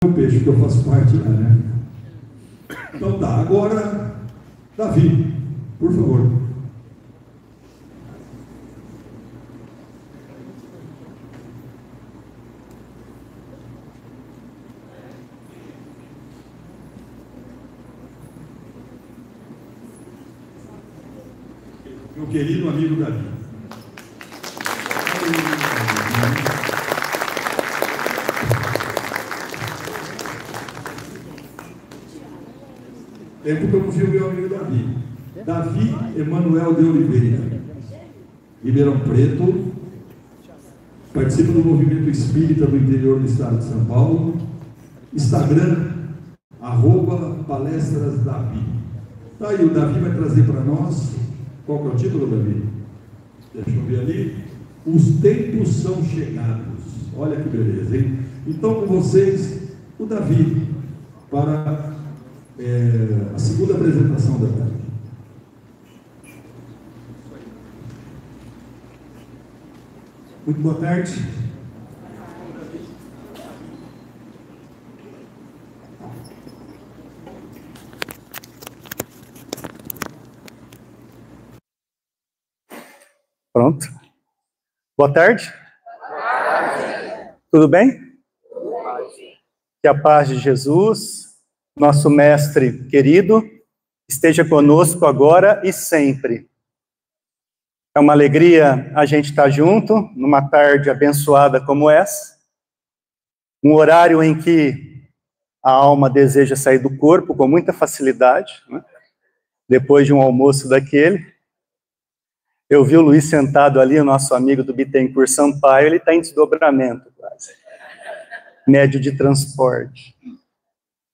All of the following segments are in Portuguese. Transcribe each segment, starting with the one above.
o peixe, que eu faço parte lá, né? Então tá, agora, Davi, por favor. Meu querido amigo Davi. É porque eu não vi o meu amigo Davi. Davi Emanuel de Oliveira, Ribeirão Preto, participa do movimento espírita do interior do estado de São Paulo. Instagram, @palestrasdavi. Tá aí, o Davi vai trazer para nós, qual que é o título, Davi? Deixa eu ver ali. Os tempos são chegados. Olha que beleza, hein? Então, com vocês, o Davi, para a segunda apresentação da tarde. Muito boa tarde. Pronto. Boa tarde. Tudo bem? Que a paz de Jesus, nosso mestre querido, esteja conosco agora e sempre. É uma alegria a gente estar junto, numa tarde abençoada como essa, um horário em que a alma deseja sair do corpo com muita facilidade, né? Depois de um almoço daquele. Eu vi o Luiz sentado ali, o nosso amigo do Bittencourt Sampaio, ele está em desdobramento quase. Médio de transporte,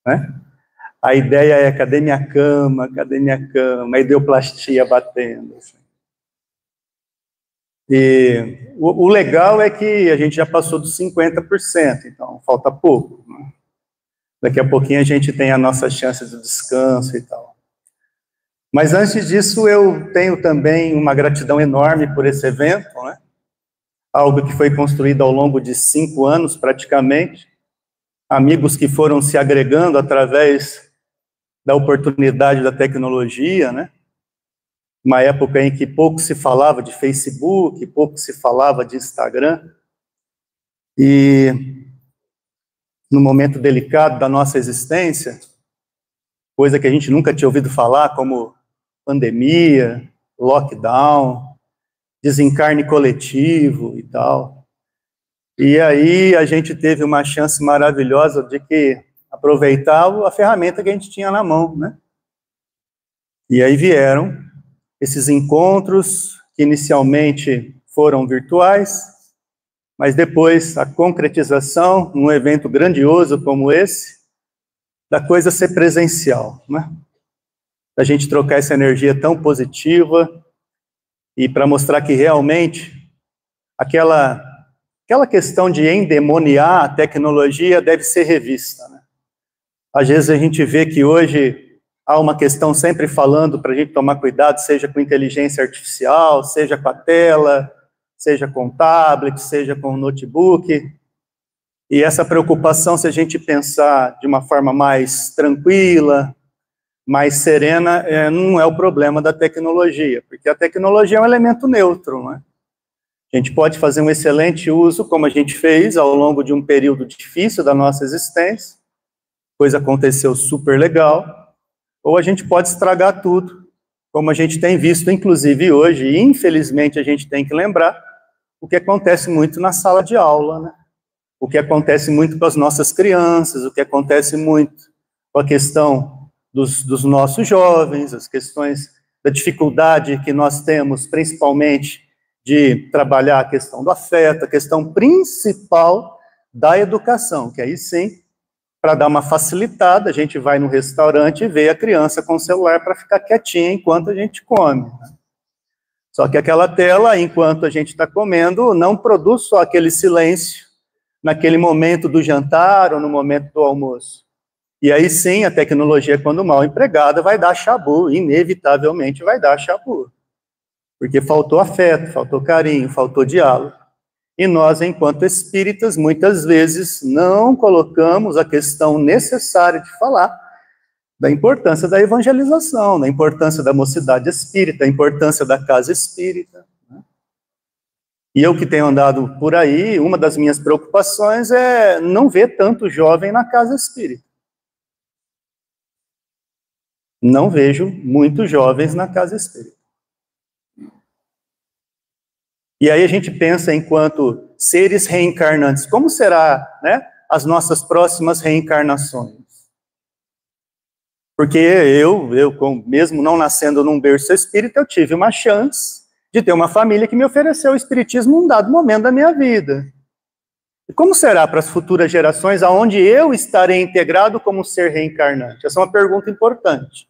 né? A ideia é, cadê minha cama, a ideoplastia batendo. Assim. E o legal é que a gente já passou dos 50%, então falta pouco. Né? Daqui a pouquinho a gente tem a nossa chance de descanso e tal. Mas antes disso, eu tenho também uma gratidão enorme por esse evento, né? Algo que foi construído ao longo de 5 anos, praticamente. Amigos que foram se agregando através da oportunidade da tecnologia, né? Uma época em que pouco se falava de Facebook, pouco se falava de Instagram. E no momento delicado da nossa existência, coisa que a gente nunca tinha ouvido falar, como pandemia, lockdown, desencarne coletivo e tal. E aí a gente teve uma chance maravilhosa de aproveitar a ferramenta que a gente tinha na mão, né? E aí vieram esses encontros, que inicialmente foram virtuais, mas depois a concretização, num evento grandioso como esse, da coisa ser presencial, né? Da gente trocar essa energia tão positiva e para mostrar que realmente aquela questão de endemoniar a tecnologia deve ser revista, né? Às vezes a gente vê que hoje há uma questão sempre falando para a gente tomar cuidado, seja com inteligência artificial, seja com a tela, seja com o tablet, seja com o notebook. E essa preocupação, se a gente pensar de uma forma mais tranquila, mais serena, não é o problema da tecnologia, porque a tecnologia é um elemento neutro, né? A gente pode fazer um excelente uso, como a gente fez ao longo de um período difícil da nossa existência, coisa aconteceu super legal, ou a gente pode estragar tudo, como a gente tem visto, inclusive hoje, e infelizmente a gente tem que lembrar o que acontece muito na sala de aula, né? O que acontece muito com as nossas crianças, o que acontece muito com a questão dos nossos jovens, as questões da dificuldade que nós temos, principalmente, de trabalhar a questão do afeto, a questão principal da educação, que aí sim, para dar uma facilitada, a gente vai no restaurante e vê a criança com o celular para ficar quietinha enquanto a gente come. Né? Só que aquela tela, enquanto a gente está comendo, não produz só aquele silêncio naquele momento do jantar ou no momento do almoço. E aí sim, a tecnologia, quando mal empregada, vai dar chabu, inevitavelmente vai dar chabu. Porque faltou afeto, faltou carinho, faltou diálogo. E nós, enquanto espíritas, muitas vezes não colocamos a questão necessária de falar da importância da evangelização, da importância da mocidade espírita, da importância da casa espírita. E eu que tenho andado por aí, uma das minhas preocupações é não ver tanto jovem na casa espírita. Não vejo muitos jovens na casa espírita. E aí a gente pensa enquanto seres reencarnantes, como será, né, as nossas próximas reencarnações? Porque eu, mesmo não nascendo num berço espírita, eu tive uma chance de ter uma família que me ofereceu o espiritismo num dado momento da minha vida. E como será para as futuras gerações, aonde eu estarei integrado como ser reencarnante? Essa é uma pergunta importante.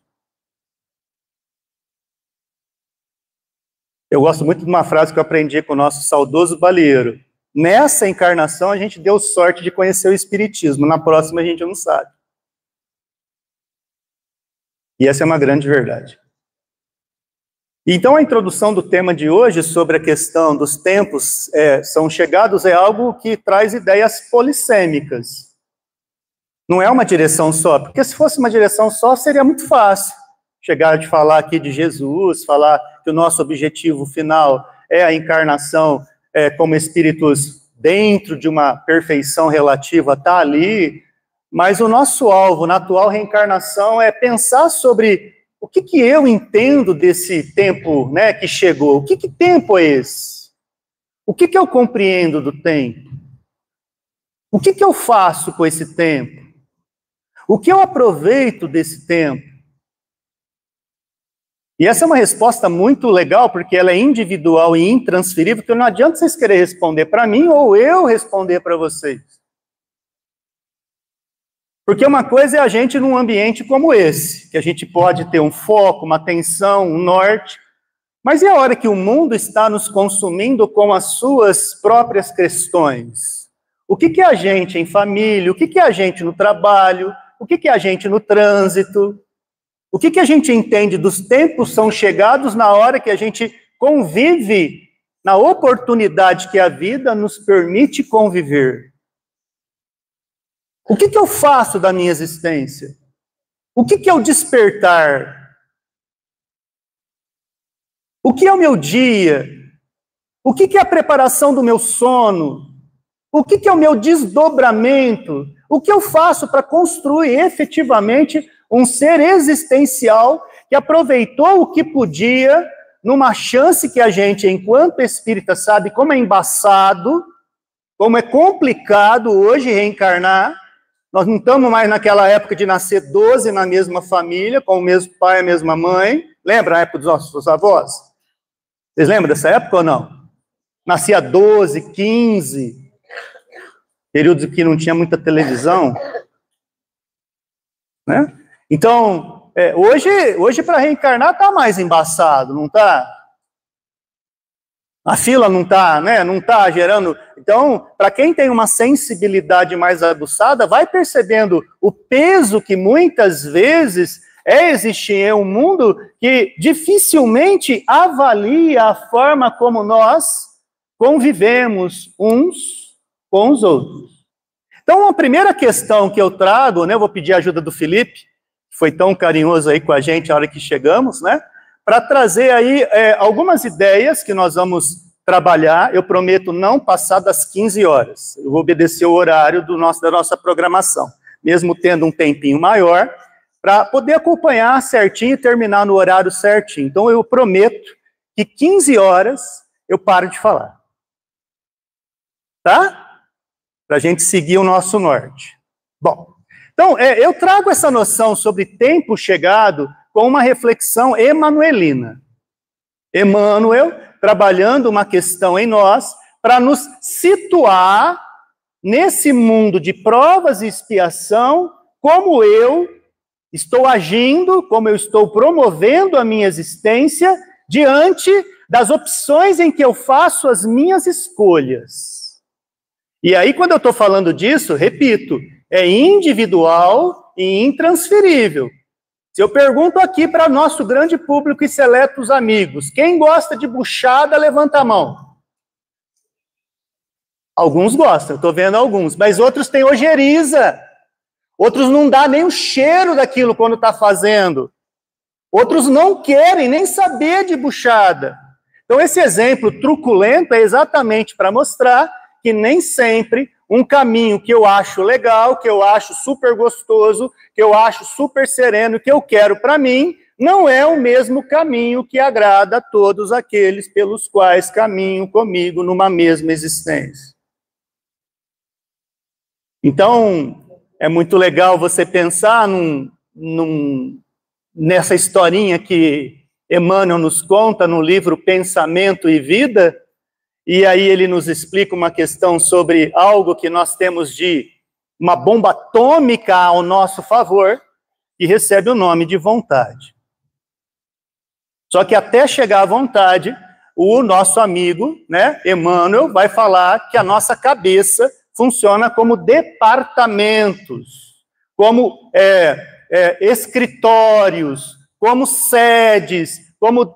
Eu gosto muito de uma frase que eu aprendi com o nosso saudoso Balieiro. Nessa encarnação, a gente deu sorte de conhecer o espiritismo, na próxima a gente não sabe. E essa é uma grande verdade. Então, a introdução do tema de hoje sobre a questão dos tempos são chegados é algo que traz ideias polissêmicas. Não é uma direção só, porque se fosse uma direção só, seria muito fácil. Chegar de falar aqui de Jesus, falar que o nosso objetivo final é a encarnação como espíritos dentro de uma perfeição relativa, tá ali. Mas o nosso alvo na atual reencarnação é pensar sobre o que eu entendo desse tempo, né, que chegou. O que tempo é esse? O que eu compreendo do tempo? O que eu faço com esse tempo? O que eu aproveito desse tempo? E essa é uma resposta muito legal, porque ela é individual e intransferível, porque não adianta vocês quererem responder para mim ou eu responder para vocês. Porque uma coisa é a gente num ambiente como esse, que a gente pode ter um foco, uma atenção, um norte, mas e a hora que o mundo está nos consumindo com as suas próprias questões? O que é a gente em família? O que é a gente no trabalho? O que é a gente no trânsito? O que a gente entende dos tempos são chegados na hora que a gente convive, na oportunidade que a vida nos permite conviver? O que eu faço da minha existência? O que é o despertar? O que é o meu dia? O que é a preparação do meu sono? O que é o meu desdobramento? O que eu faço para construir efetivamente um ser existencial que aproveitou o que podia numa chance que a gente, enquanto espírita, sabe como é embaçado, como é complicado hoje reencarnar. Nós não estamos mais naquela época de nascer 12 na mesma família, com o mesmo pai e a mesma mãe. Lembra a época dos nossos avós? Vocês lembram dessa época ou não? Nascia 12, 15, períodos em que não tinha muita televisão, né? Então, hoje para reencarnar está mais embaçado, não está? A fila não está, né? Não está gerando. Então, para quem tem uma sensibilidade mais aguçada, vai percebendo o peso que muitas vezes existir em um mundo que dificilmente avalia a forma como nós convivemos uns com os outros. Então, a primeira questão que eu trago, né? Eu vou pedir a ajuda do Felipe, que foi tão carinhoso aí com a gente na hora que chegamos, né? Para trazer aí algumas ideias que nós vamos trabalhar. Eu prometo não passar das 15 horas. Eu vou obedecer o horário da nossa programação, mesmo tendo um tempinho maior, para poder acompanhar certinho e terminar no horário certinho. Então, eu prometo que 15 horas eu paro de falar. Tá? Para a gente seguir o nosso norte. Bom, então, eu trago essa noção sobre tempo chegado com uma reflexão emanuelina. Emmanuel trabalhando uma questão em nós para nos situar nesse mundo de provas e expiação, como eu estou agindo, como eu estou promovendo a minha existência diante das opções em que eu faço as minhas escolhas. E aí, quando eu estou falando disso, repito, é individual e intransferível. Se eu pergunto aqui para nosso grande público e seletos amigos, quem gosta de buchada, levanta a mão. Alguns gostam, estou vendo alguns, mas outros têm ojeriza. Outros não dá nem o cheiro daquilo quando está fazendo. Outros não querem nem saber de buchada. Então, esse exemplo truculento é exatamente para mostrar que nem sempre um caminho que eu acho legal, que eu acho super gostoso, que eu acho super sereno, que eu quero para mim, não é o mesmo caminho que agrada a todos aqueles pelos quais caminham comigo numa mesma existência. Então, é muito legal você pensar nessa historinha que Emmanuel nos conta no livro Pensamento e Vida, e aí ele nos explica uma questão sobre algo que nós temos de uma bomba atômica ao nosso favor, que recebe o nome de vontade. Só que até chegar à vontade, o nosso amigo, né, Emmanuel, vai falar que a nossa cabeça funciona como departamentos, como escritórios, como sedes, como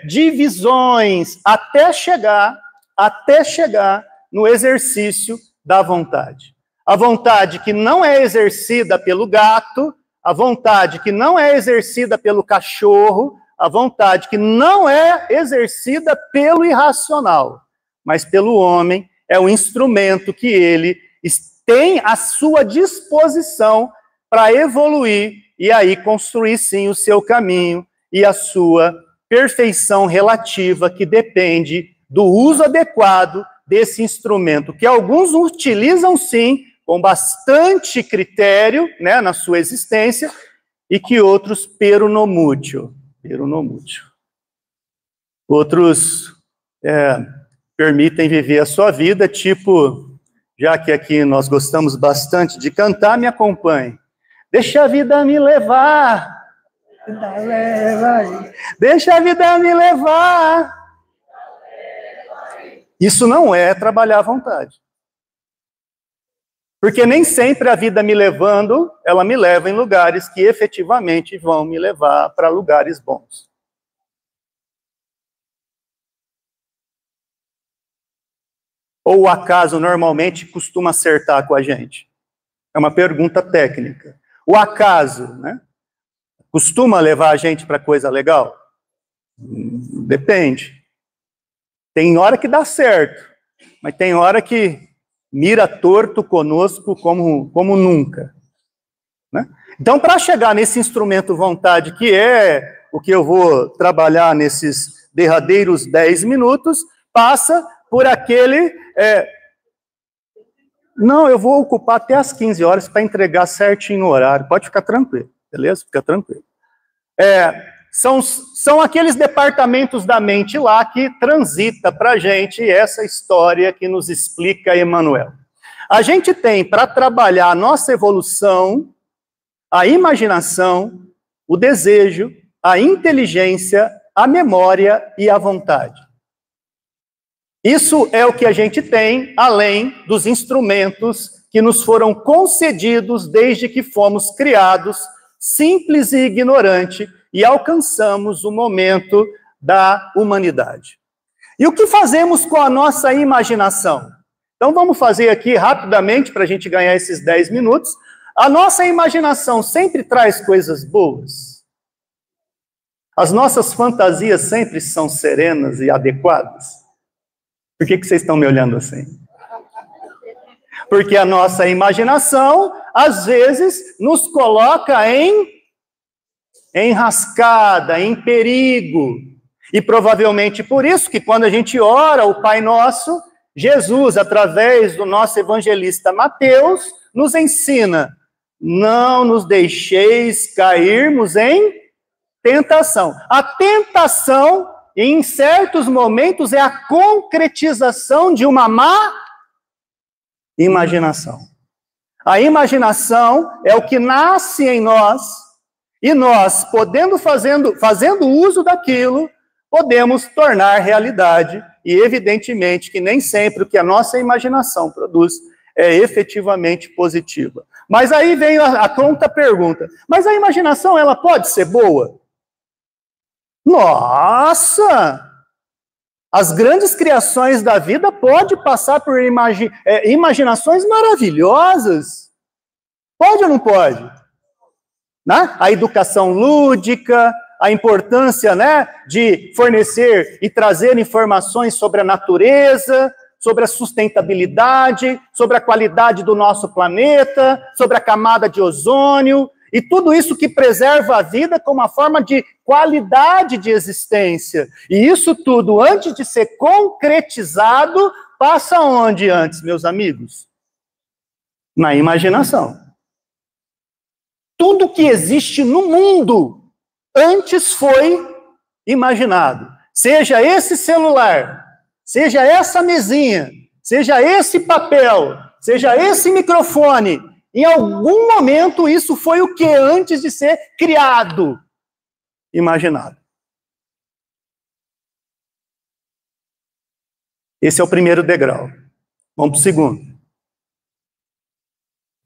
divisões, até chegar no exercício da vontade. A vontade que não é exercida pelo gato, a vontade que não é exercida pelo cachorro, a vontade que não é exercida pelo irracional, mas pelo homem, é o instrumento que ele tem à sua disposição para evoluir e aí construir, sim, o seu caminho e a sua perfeição relativa, que depende do uso adequado desse instrumento, que alguns utilizam, sim, com bastante critério, né, na sua existência, e que outros peronomútil. Outros permitem viver a sua vida, tipo, já que aqui nós gostamos bastante de cantar, me acompanhe. Deixa a vida me levar. Deixa a vida me levar. Isso não é trabalhar à vontade. Porque nem sempre a vida me levando, ela me leva em lugares que efetivamente vão me levar para lugares bons. Ou o acaso normalmente costuma acertar com a gente? É uma pergunta técnica. O acaso, né, costuma levar a gente para coisa legal? Depende. Tem hora que dá certo, mas tem hora que mira torto conosco como nunca. Né? Então, para chegar nesse instrumento vontade, que é o que eu vou trabalhar nesses derradeiros 10 minutos, passa por aquele... Não, eu vou ocupar até as 15 horas para entregar certinho o horário. Pode ficar tranquilo, beleza? Fica tranquilo. São aqueles departamentos da mente lá que transita para a gente essa história que nos explica Emmanuel. A gente tem para trabalhar a nossa evolução, a imaginação, o desejo, a inteligência, a memória e a vontade. Isso é o que a gente tem, além dos instrumentos que nos foram concedidos desde que fomos criados, simples e ignorante, e alcançamos o momento da humanidade. E o que fazemos com a nossa imaginação? Então vamos fazer aqui rapidamente, para a gente ganhar esses 10 minutos. A nossa imaginação sempre traz coisas boas? As nossas fantasias sempre são serenas e adequadas? Por que vocês estão me olhando assim? Porque a nossa imaginação, às vezes, nos coloca em enrascada, em perigo. E provavelmente por isso que quando a gente ora o Pai Nosso, Jesus, através do nosso evangelista Mateus, nos ensina: não nos deixeis cairmos em tentação. A tentação, em certos momentos, é a concretização de uma má imaginação. A imaginação é o que nasce em nós, e nós, fazendo uso daquilo, podemos tornar realidade, e evidentemente que nem sempre o que a nossa imaginação produz é efetivamente positiva. Mas aí vem a pronta pergunta: mas a imaginação, ela pode ser boa? Nossa! As grandes criações da vida podem passar por imaginações maravilhosas. Pode ou não pode? Né? A educação lúdica, a importância, né, de fornecer e trazer informações sobre a natureza, sobre a sustentabilidade, sobre a qualidade do nosso planeta, sobre a camada de ozônio, e tudo isso que preserva a vida como uma forma de qualidade de existência. E isso tudo, antes de ser concretizado, passa onde antes, meus amigos? Na imaginação. Tudo que existe no mundo antes foi imaginado. Seja esse celular, seja essa mesinha, seja esse papel, seja esse microfone, em algum momento isso foi o que antes de ser criado? Imaginado. Esse é o primeiro degrau. Vamos para o segundo.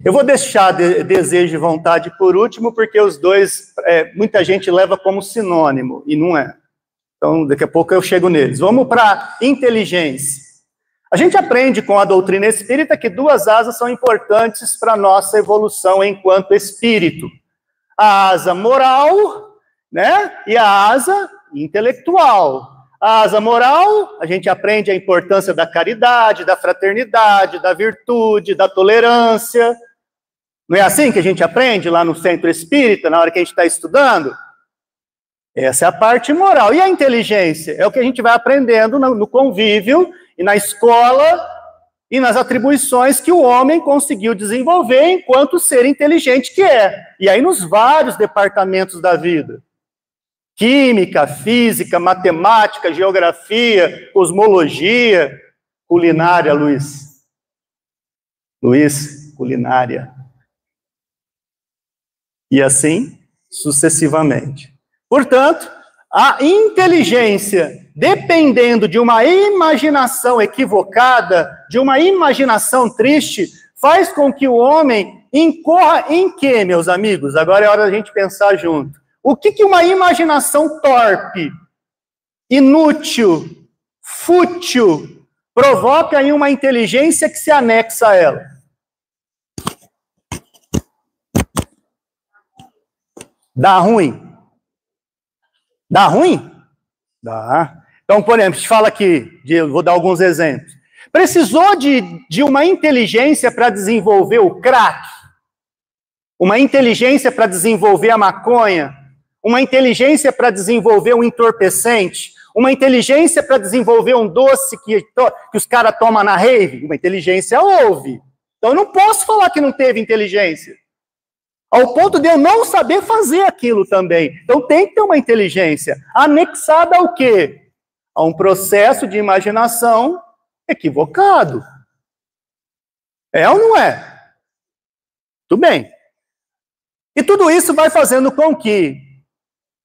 Eu vou deixar desejo e vontade por último, porque os dois, muita gente leva como sinônimo, e não é. Então, daqui a pouco eu chego neles. Vamos para inteligência. A gente aprende com a doutrina espírita que duas asas são importantes para a nossa evolução enquanto espírito. A asa moral, né, e a asa intelectual. A asa moral, a gente aprende a importância da caridade, da fraternidade, da virtude, da tolerância. Não é assim que a gente aprende lá no centro espírita, na hora que a gente está estudando? Essa é a parte moral. E a inteligência? É o que a gente vai aprendendo no convívio e na escola e nas atribuições que o homem conseguiu desenvolver enquanto ser inteligente que é. E aí nos vários departamentos da vida. Química, física, matemática, geografia, cosmologia, culinária, Luiz. Luiz, culinária. E assim sucessivamente. Portanto, a inteligência, dependendo de uma imaginação equivocada, de uma imaginação triste, faz com que o homem incorra em quê, meus amigos? Agora é hora da gente pensar junto. O que uma imaginação torpe, inútil, fútil, provoca em uma inteligência que se anexa a ela? Dá ruim? Dá ruim? Dá. Então, por exemplo, a gente fala aqui, vou dar alguns exemplos. Precisou de uma inteligência para desenvolver o crack? Uma inteligência para desenvolver a maconha? Uma inteligência para desenvolver um entorpecente? Uma inteligência para desenvolver um doce que os caras tomam na rave? Uma inteligência houve. Então, eu não posso falar que não teve inteligência. Ao ponto de eu não saber fazer aquilo também. Então tem que ter uma inteligência anexada ao quê? A um processo de imaginação equivocado. É ou não é? Tudo bem. E tudo isso vai fazendo com que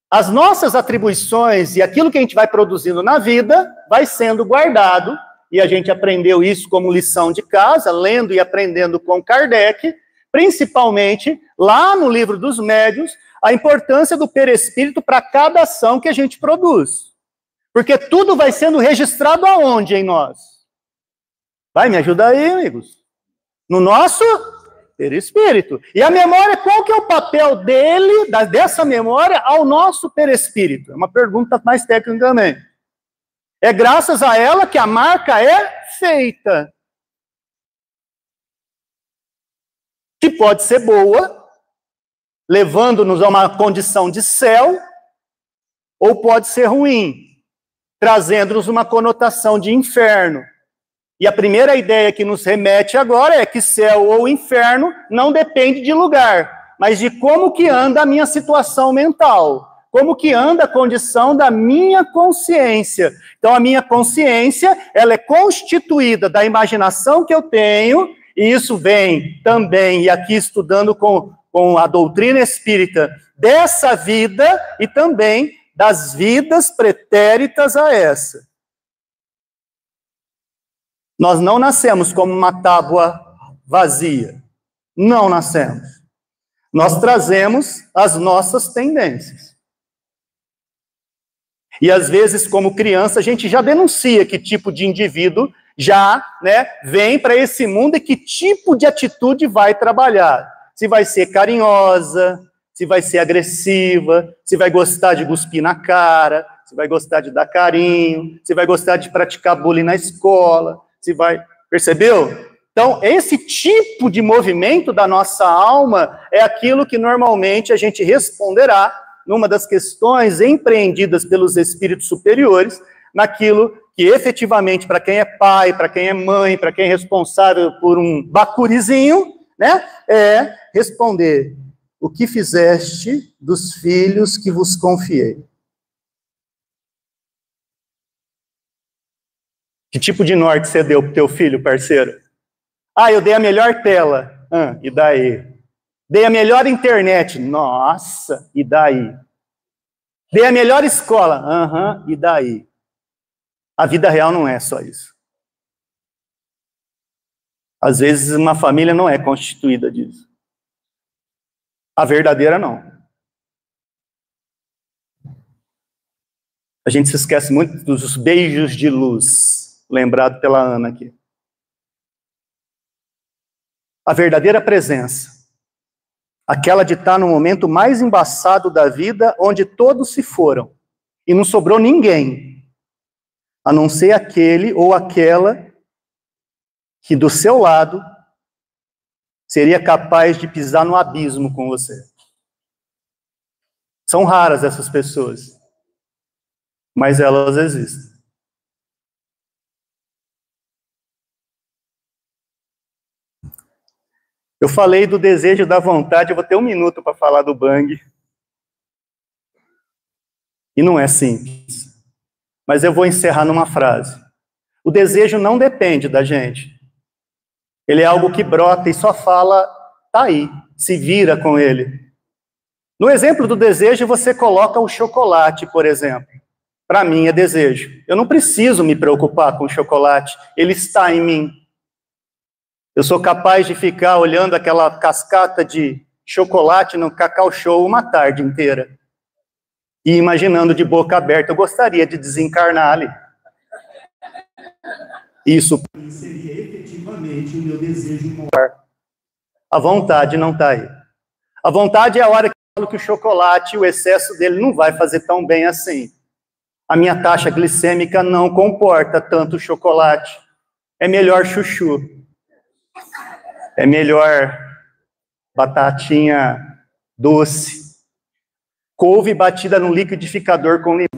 as nossas atribuições e aquilo que a gente vai produzindo na vida vai sendo guardado, e a gente aprendeu isso como lição de casa, lendo e aprendendo com Kardec, principalmente, lá no livro dos médiuns, a importância do perispírito para cada ação que a gente produz. Porque tudo vai sendo registrado aonde em nós? Vai, me ajuda aí, amigos. No nosso perispírito. E a memória, qual que é o papel dele, dessa memória, ao nosso perispírito? É uma pergunta mais técnica também. É graças a ela que a marca é feita. Que pode ser boa, levando-nos a uma condição de céu, ou pode ser ruim, trazendo-nos uma conotação de inferno. E a primeira ideia que nos remete agora é que céu ou inferno não depende de lugar, mas de como que anda a minha situação mental, como que anda a condição da minha consciência. Então a minha consciência, ela é constituída da imaginação que eu tenho. E isso vem também, e aqui estudando com a doutrina espírita, dessa vida e também das vidas pretéritas a essa. Nós não nascemos como uma tábua vazia. Não nascemos. Nós trazemos as nossas tendências. E às vezes, como criança, a gente já denuncia que tipo de indivíduo já, né, vem para esse mundo e que tipo de atitude vai trabalhar. Se vai ser carinhosa, se vai ser agressiva, se vai gostar de cuspir na cara, se vai gostar de dar carinho, se vai gostar de praticar bullying na escola, se vai... Percebeu? Então, esse tipo de movimento da nossa alma é aquilo que normalmente a gente responderá numa das questões empreendidas pelos espíritos superiores, naquilo que efetivamente, para quem é pai, para quem é mãe, para quem é responsável por um bacurizinho, né, é responder: o que fizeste dos filhos que vos confiei? Que tipo de norte você deu para o teu filho, parceiro? Ah, eu dei a melhor tela. E daí? Dei a melhor internet. Nossa, e daí? Dei a melhor escola. E daí? A vida real não é só isso. Às vezes uma família não é constituída disso. A verdadeira não. A gente se esquece muito dos beijos de luz, lembrado pela Ana aqui. A verdadeira presença, aquela de estar no momento mais embaçado da vida, onde todos se foram, e não sobrou ninguém, a não ser aquele ou aquela que do seu lado seria capaz de pisar no abismo com você. São raras essas pessoas, mas elas existem. Eu falei do desejo, da vontade, eu vou ter 1 minuto para falar do Bang. E não é simples. Mas eu vou encerrar numa frase. O desejo não depende da gente. Ele é algo que brota e só fala, tá aí, se vira com ele. No exemplo do desejo, você coloca o chocolate, por exemplo. Para mim é desejo. Eu não preciso me preocupar com o chocolate, ele está em mim. Eu sou capaz de ficar olhando aquela cascata de chocolate no Cacau Show uma tarde inteira. E imaginando de boca aberta, eu gostaria de desencarnar ali. Isso seria efetivamente o meu desejo maior. A vontade não está aí. A vontade é a hora que eu falo que o chocolate, o excesso dele não vai fazer tão bem assim. A minha taxa glicêmica não comporta tanto chocolate. É melhor chuchu. É melhor batatinha doce. Couve batida no liquidificador com limão.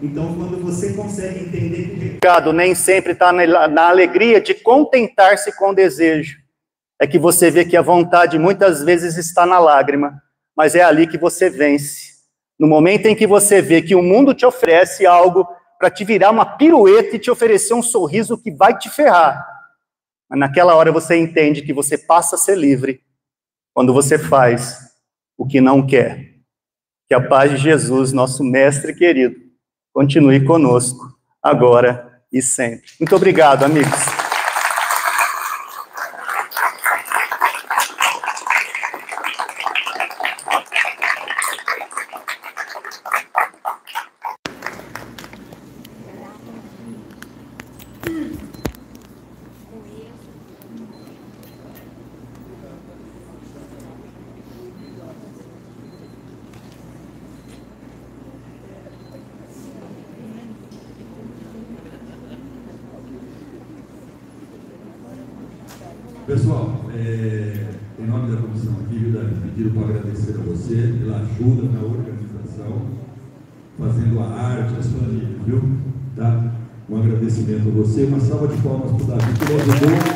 Então, quando você consegue entender que o recado nem sempre está na alegria de contentar-se com o desejo, é que você vê que a vontade muitas vezes está na lágrima, mas é ali que você vence. No momento em que você vê que o mundo te oferece algo para te virar uma pirueta e te oferecer um sorriso que vai te ferrar. Mas naquela hora você entende que você passa a ser livre quando você faz o que não quer. Que a paz de Jesus, nosso mestre querido, continue conosco, agora e sempre. Muito obrigado, amigos. Pessoal, em nome da comissão aqui, pediram para agradecer a você pela ajuda na organização, fazendo a arte, as famílias, viu? Tá? Um agradecimento a você, uma salva de palmas para o Davi, que ele ajudou muito.